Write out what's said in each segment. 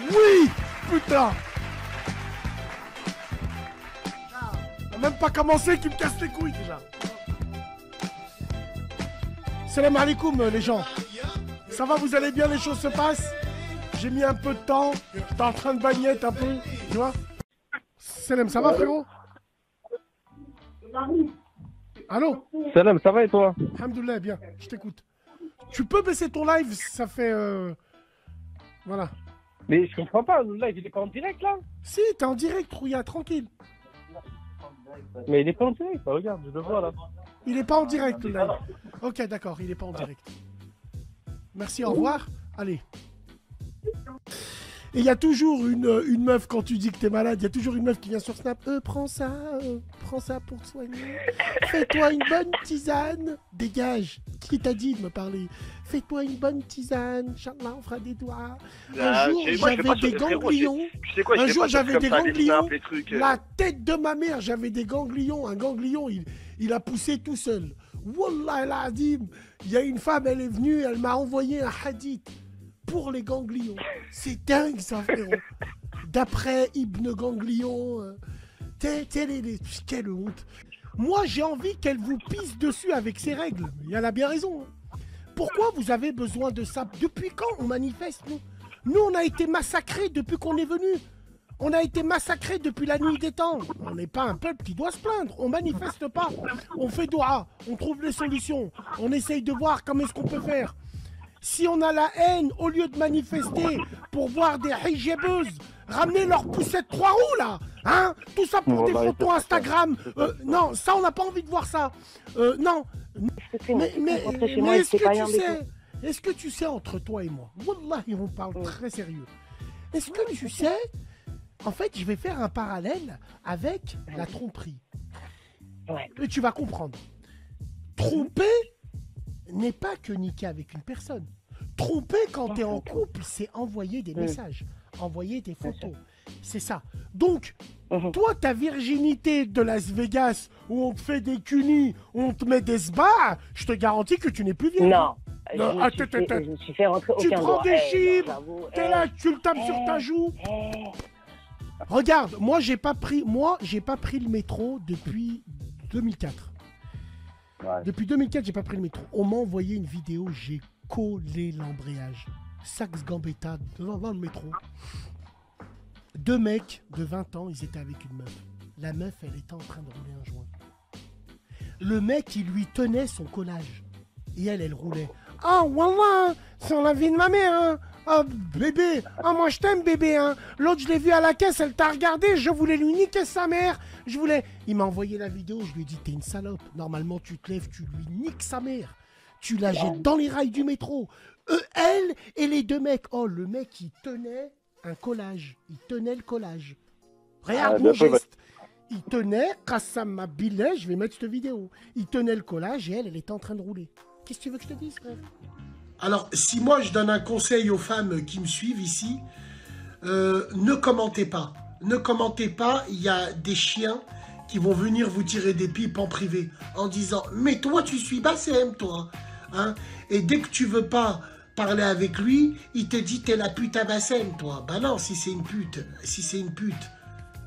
Oui, putain. On n'a même pas commencé qu'il me casse les couilles déjà. Salam alaikum les gens. Ça va, vous allez bien, les choses se passent? J'ai mis un peu de temps. J'étais en train de bagnette un peu, tu vois. Salam, ça va frérot? Allô? Salam, ça va et toi? Alhamdoulilah, bien, je t'écoute. Tu peux baisser ton live, ça fait... Voilà. Mais je comprends pas, le live il est pas en direct là? Si, t'es en direct, Rouya, tranquille. Mais il est pas en direct, regarde, je le vois là. Il est pas en direct, le live. Ok, d'accord, il est pas en direct. Merci, au revoir. Allez. Et il y a toujours une meuf, quand tu dis que t'es malade, il y a toujours une meuf qui vient sur Snap. Prends ça pour te soigner. Fais-toi une bonne tisane. Dégage. Qui t'a dit de me parler? Fais-toi une bonne tisane. Inch'Allah, on fera des doigts. Un jour, j'avais des ganglions. Un jour, j'avais des ganglions. La tête de ma mère, j'avais des ganglions. Un ganglion, il a poussé tout seul. Wallah el Adim. Il y a une femme, elle est venue, elle m'a envoyé un hadith pour les ganglions. C'est dingue ça, frérot. D'après Ibn Ganglion. Quelle honte. Moi, j'ai envie qu'elle vous pisse dessus avec ses règles. Et elle a bien raison. Pourquoi vous avez besoin de ça? Depuis quand on manifeste, nous? Nous, on a été massacrés depuis qu'on est venu. On a été massacrés depuis la nuit des temps. On n'est pas un peuple qui doit se plaindre. On manifeste pas. On fait doua. On trouve les solutions. On essaye de voir comment est-ce qu'on peut faire. Si on a la haine, au lieu de manifester pour voir des hijabeuses ramener leur poussette 3 roues là, hein, tout ça pour des photos Instagram. Non, ça on n'a pas envie de voir ça. Non. Mais est-ce que tu sais entre toi et moi, Wallahi on parle très sérieux. Est-ce que tu sais, en fait je vais faire un parallèle avec la tromperie. Et tu vas comprendre. Tromper n'est pas que niquer avec une personne. Tromper quand tu es en couple, c'est envoyer des messages, envoyer des photos. C'est ça. Donc, toi, ta virginité de Las Vegas, où on te fait des cunis, où on te met des sbats, je te garantis que tu n'es plus vieille. Non. Je me suis fait rentrer aucun Tu prends des chibres, t'es là, tu le tapes sur ta joue. Regarde, moi, j'ai pas pris le métro depuis 2004. Ouais. Depuis 2004, j'ai pas pris le métro. On m'a envoyé une vidéo, j'ai collé l'embrayage. Saxe Gambetta dans le métro. 2 mecs de 20 ans, ils étaient avec une meuf. La meuf, elle était en train de rouler un joint. Le mec, il lui tenait son collage. Et elle roulait. Ah, wallah, c'est la vie de ma mère, hein. Ah, bébé, ah, moi je t'aime, bébé, hein. L'autre, je l'ai vu à la caisse, elle t'a regardé, je voulais lui niquer sa mère. Il m'a envoyé la vidéo, je lui ai dit, t'es une salope. Normalement, tu te lèves, tu lui niques sa mère. Tu la jettes dans les rails du métro. Elle et les 2 mecs. Oh, le mec, il tenait un collage. Il tenait le collage. Regarde mon geste. Il tenait, Qassam Billah, je vais mettre cette vidéo. Il tenait le collage et elle était en train de rouler. Qu'est-ce que tu veux que je te dise, frère? Alors, si moi, je donne un conseil aux femmes qui me suivent ici, ne commentez pas. Ne commentez pas, il y a des chiens qui vont venir vous tirer des pipes en privé en disant « Mais toi, tu suis Bassem, toi hein ?» Et dès que tu veux pas parler avec lui, il te dit « T'es la pute à Bassem, toi ». Bah non, si c'est une pute,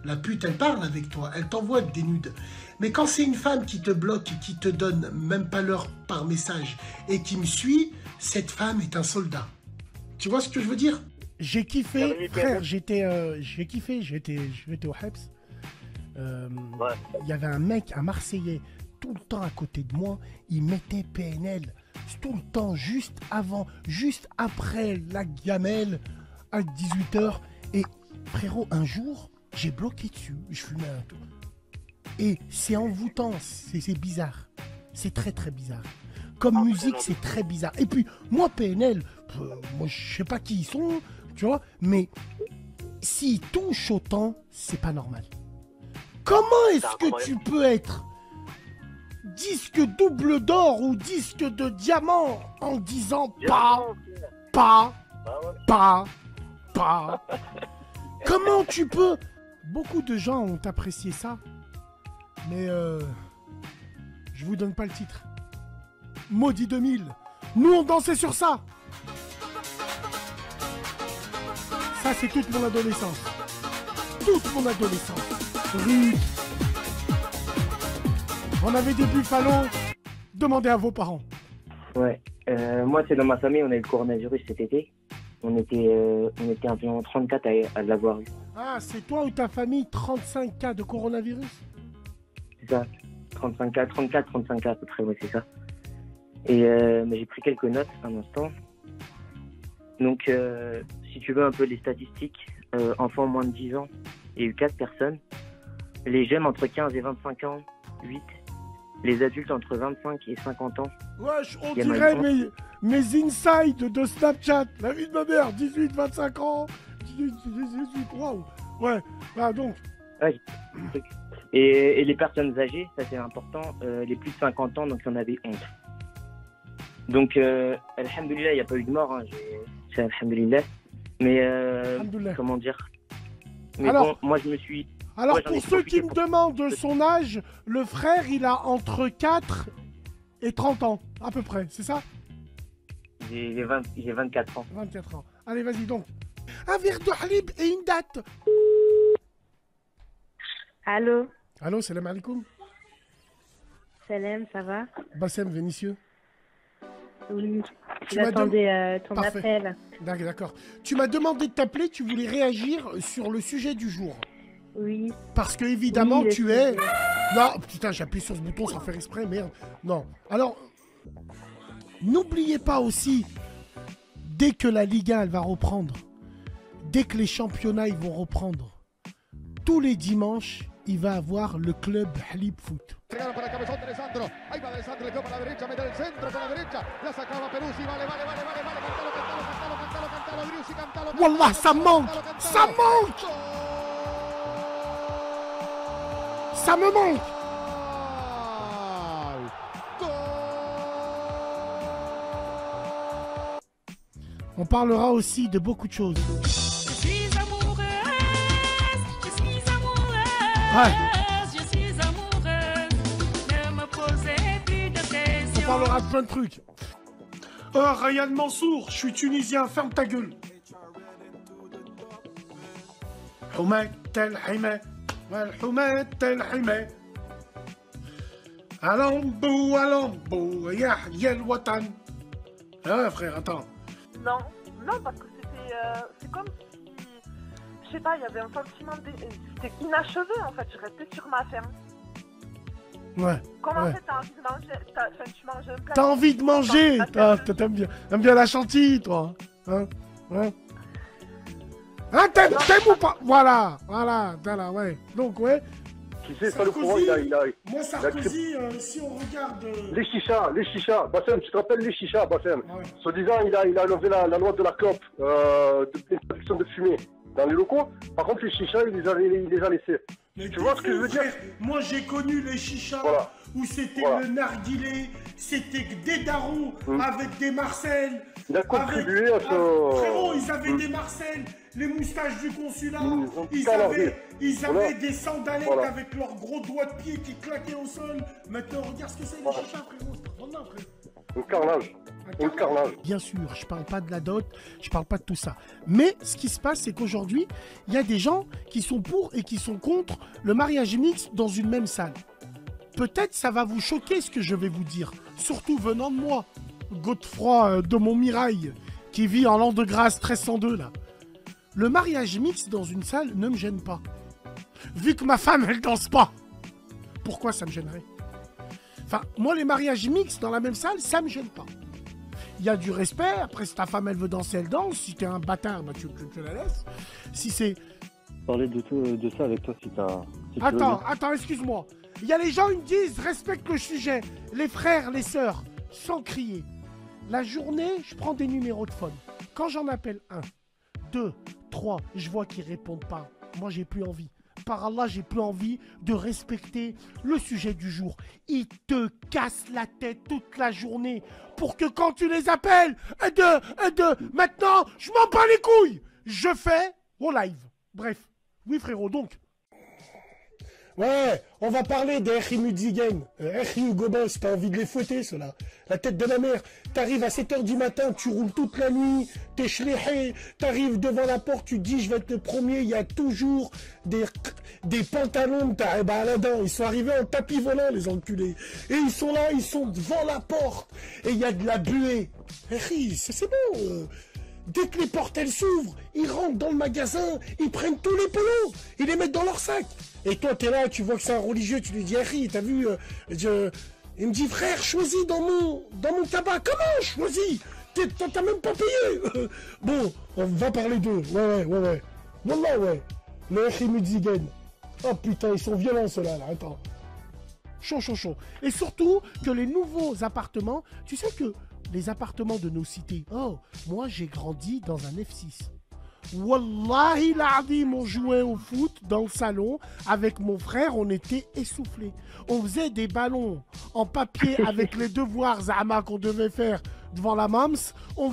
la pute, elle parle avec toi, elle t'envoie des nudes. Mais quand c'est une femme qui te bloque et qui te donne même pas l'heure par message et qui me suit, cette femme est un soldat. Tu vois ce que je veux dire? J'ai kiffé, frère, j'étais au Hebs. Il y avait un mec, un Marseillais, tout le temps à côté de moi, il mettait PNL. Tout le temps, juste après la gamelle, à 18h. Et frérot, un jour, j'ai bloqué dessus, je fumais un tour. Et c'est envoûtant, c'est bizarre. C'est très très bizarre. Comme musique, c'est très bizarre. Et puis, moi, PNL, moi, je sais pas qui ils sont, tu vois, mais s'ils touchent autant, c'est pas normal. Comment est-ce que tu peux être disque double d'or ou disque de diamant en disant pas? Comment tu peux? Beaucoup de gens ont apprécié ça, mais je vous donne pas le titre. Maudit 2000, nous on dansait sur ça. Ça, c'est toute mon adolescence. Toute mon adolescence. Rude. On avait des buffalos. Demandez à vos parents. Ouais. Moi, c'est dans ma famille, on a eu le coronavirus cet été. On était environ 34 à l'avoir eu. Ah, c'est toi ou ta famille 35 cas de coronavirus? C'est ça. 35 cas, 35 cas à peu près, ouais, c'est ça. Et mais j'ai pris quelques notes un instant. Donc, si tu veux un peu les statistiques, enfants moins de 10 ans, il y a eu 4 personnes. Les jeunes entre 15 et 25 ans, 8. Les adultes entre 25 et 50 ans. Wesh, on dirait mes insides de Snapchat. La vie de ma mère, 18, 25 ans. 18, waouh. Ouais, bah donc. Ouais. Et les personnes âgées, ça c'est important, les plus de 50 ans, donc il y en avait 11. Donc, alhamdoulilah, il n'y a pas eu de mort, hein, c'est alhamdoulilah. Mais, comment dire. Mais alors, bon, moi je me suis... Alors, moi, pour ceux qui me demandent son âge, le frère, il a entre 4 et 30 ans, à peu près, c'est ça? J'ai 24 ans. 24 ans. Allez, vas-y donc. Un verre de halib et une date. Allô? Allô, salam alaikum. Salam, ça va? Bassem, Vénitieux. Oui, j'attendais ton Parfait. appel. D'accord. Tu m'as demandé de t'appeler, tu voulais réagir sur le sujet du jour. Oui. Parce que, évidemment, oui, tu es... Non, putain, j'ai appuyé sur ce bouton sans faire exprès, merde. Non. Alors, n'oubliez pas aussi, dès que la Liga, elle va reprendre, dès que les championnats, ils vont reprendre, tous les dimanches, il va avoir le club Halib Foot. Wallah, ça manque! Ça manque! Ça me manque! On parlera aussi de beaucoup de choses. Je suis amoureuse, je suis amoureuse, Ouais. je suis amoureuse, ne me posez plus de questions. On parlera de plein de trucs. Oh, Ryan Mansour, je suis tunisien, ferme ta gueule. Houmet tel Himé, Houmet tel Himé. Alambou, Yahya al-Watan. Ah, frère, attends. Non, parce que c'est comme si, je sais pas, il y avait un sentiment, c'était inachevé en fait, je restais sur ma faim. Ouais. Comment ouais. fait t'as envie de manger, tu manges un plat. T'as envie de manger, t'aimes bien la chantilly, toi. Hein? Hein, t'aimes ou pas? Voilà, ouais. Donc, ouais. Tu sais, ça le courant, Moi, Sarkozy, si on regarde... Les chichas, Bassem, tu te rappelles les chichas, Bassem? Ouais. Soi-disant, il a enlevé la loi de la clope, d'interdiction de fumer dans les locaux. Par contre, les chichas, il les a laissés. Mais tu vois ce que je veux dire? Moi, j'ai connu les chichas où c'était le narguilé, c'était des darons avec des Marcel. Il a contribué à ce... Frérot, ils avaient des Marcel, les moustaches du consulat, ils avaient des sandalettes avec leurs gros doigts de pied qui claquaient au sol. Maintenant, regarde ce que c'est les chichas, frérot. Un carnage. Un carnage. Bien sûr, je parle pas de la dot, je parle pas de tout ça. Mais ce qui se passe, c'est qu'aujourd'hui, il y a des gens qui sont pour et qui sont contre le mariage mixte dans une même salle. Peut-être ça va vous choquer ce que je vais vous dire, surtout venant de moi, Godefroy de Montmirail, qui vit en l'an de grâce 1302 là. Le mariage mixte dans une salle ne me gêne pas. Vu que ma femme, elle danse pas. Pourquoi ça me gênerait? Enfin, moi, les mariages mixtes dans la même salle, ça me gêne pas. Il y a du respect. Après, si ta femme, elle veut danser, elle danse. Si t'es un bâtard, bah, tu la laisses. Si c'est... Parler de ça avec toi si t'as... Attends, excuse-moi. Il y a les gens, ils me disent, respecte le sujet. Les frères, les sœurs, sans crier. La journée, je prends des numéros de phone. Quand j'en appelle 1, 2, 3, je vois qu'ils répondent pas. Moi, j'ai plus envie. Par Allah, j'ai plus envie de respecter le sujet du jour. Ils te cassent la tête toute la journée pour que quand tu les appelles, maintenant, je m'en bats les couilles. Je fais au live. Bref. Oui, frérot, donc. Ouais, on va parler des Echi Mudzigen. Echi Hugo Boss, t'as envie de les fouetter, ceux-là. La tête de la mer. T'arrives à 7h du matin, tu roules toute la nuit, t'es schléhé, t'arrives devant la porte, tu dis je vais être le premier, il y a toujours des pantalons de ta Aladin. Ils sont arrivés en tapis volant, les enculés. Et ils sont là, ils sont devant la porte. Et il y a de la buée. Echi, c'est bon. Dès que les portes elles s'ouvrent, ils rentrent dans le magasin, ils prennent tous les polos, ils les mettent dans leur sac. Et toi, t'es là, tu vois que c'est un religieux, tu lui dis, Harry, t'as vu, il me dit, frère, choisis dans mon tabac. Comment choisis? T'as même pas payé. Bon, on va parler d'eux. Ouais. Wallah, ouais. Le Harry Mudzigen. Oh putain, ils sont violents ceux-là, là. Attends. Chaud. Et surtout que les nouveaux appartements, tu sais que les appartements de nos cités, oh, moi j'ai grandi dans un F6. Wallahi l'azim, on jouait au foot dans le salon avec mon frère, on était essoufflés. On faisait des ballons en papier avec les devoirs Zama qu'on devait faire devant la Mams. On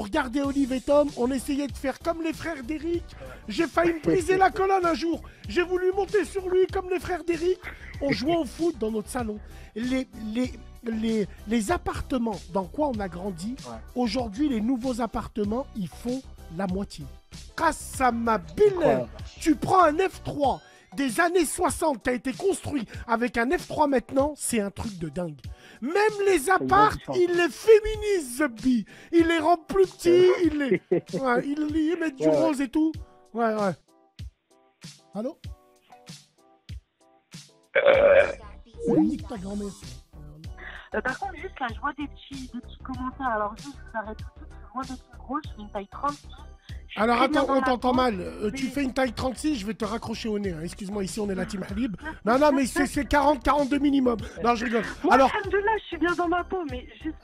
regardait Olive et Tom, on essayait de faire comme les frères d'Eric. J'ai failli me briser la colonne un jour. J'ai voulu monter sur lui comme les frères d'Eric. On jouait au foot dans notre salon. Les appartements dans quoi on a grandi, aujourd'hui les nouveaux appartements, ils font la moitié. Kassama Billah, tu prends un F3 des années 60 qui a été construit avec un F3 maintenant, c'est un truc de dingue. Même les apparts, ils les féminisent, Zubbi. Ils les rendent plus petits, ils mettent du rose et tout. Ouais. Allô? Nique ta grand-mère. Par contre, juste là, je vois des petits commentaires. Alors, juste, j'arrête tout de suite. Moi, je suis grosse, je fais une taille 36. Alors, attends, on t'entend mal. Tu fais une taille 36, je vais te raccrocher au nez. Hein. Excuse-moi, ici, on est la team Habib. Non, mais c'est 40-42 minimum. Non, je rigole. Moi, alors, alhamdoulilah, je suis bien dans ma peau, mais juste...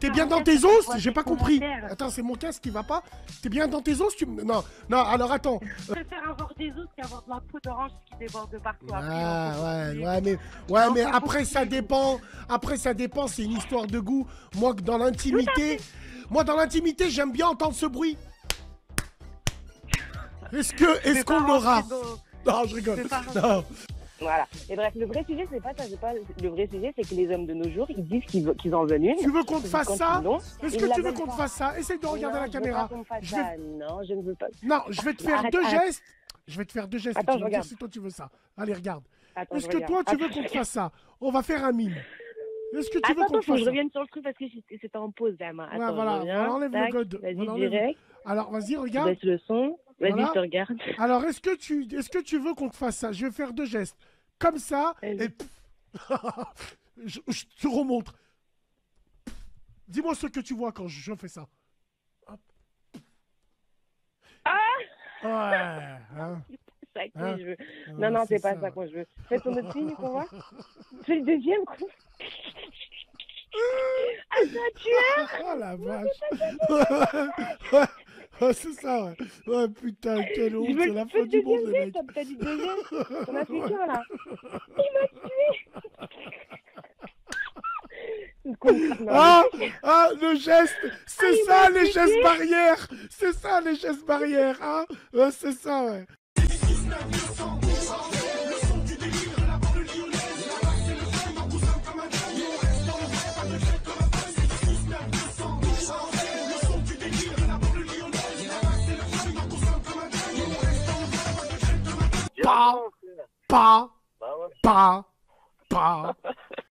T'es bien dans tes os? J'ai pas compris. Attends, c'est mon casque qui va pas. T'es bien dans tes os? Non, alors attends. Je préfère avoir des os qu'avoir de la peau d'orange qui déborde de partout. Mais après, ça dépend. C'est une histoire de goût. Moi, dans l'intimité, j'aime bien entendre ce bruit. Est-ce qu'on l'aura? Non, je rigole. Non. Voilà. Et bref, le vrai sujet, c'est pas ça. Le vrai sujet, c'est que les hommes de nos jours, ils disent qu'ils en veulent une. Tu veux qu'on te fasse ça? Est-ce que tu veux qu'on te fasse ça? Essaye de regarder la caméra. Non, je ne veux pas. Non, je vais te faire deux gestes. Je vais te faire deux gestes. Attends, tu vas me dire si toi tu veux ça. Allez, regarde. Est-ce que toi tu veux qu'on te fasse ça? On va faire un mime. Est-ce que tu veux qu'on te fasse ça? Attends, je revienne sur le truc parce que c'était en pause, Zama. Ouais, voilà, on enlève le code. Vas-y, direct. Alors, vas-y, regarde. Baisse le son. Vas-y, voilà. je te regarde. Alors, est-ce que tu veux qu'on te fasse ça? Je vais faire deux gestes. Comme ça, et je te remontre. Dis-moi ce que tu vois quand je fais ça. Hop. Ouais. Hein. Ça que je veux. Non, c'est pas ça que je veux. Fais ton autre signe, qu'on voit. Fais le deuxième, quoi. Ah, ça, tu es. Oh la vache. Oh, c'est ça, ouais. Ouais, putain, quelle honte, c'est la fin du monde, les mecs. T'as dit deuxième. T'en as fait qu'un, là. Il m'a tué. Le geste. C'est ça, les gestes barrières. C'est ça, les gestes barrières, hein. Ouais, c'est ça, ouais. Pas.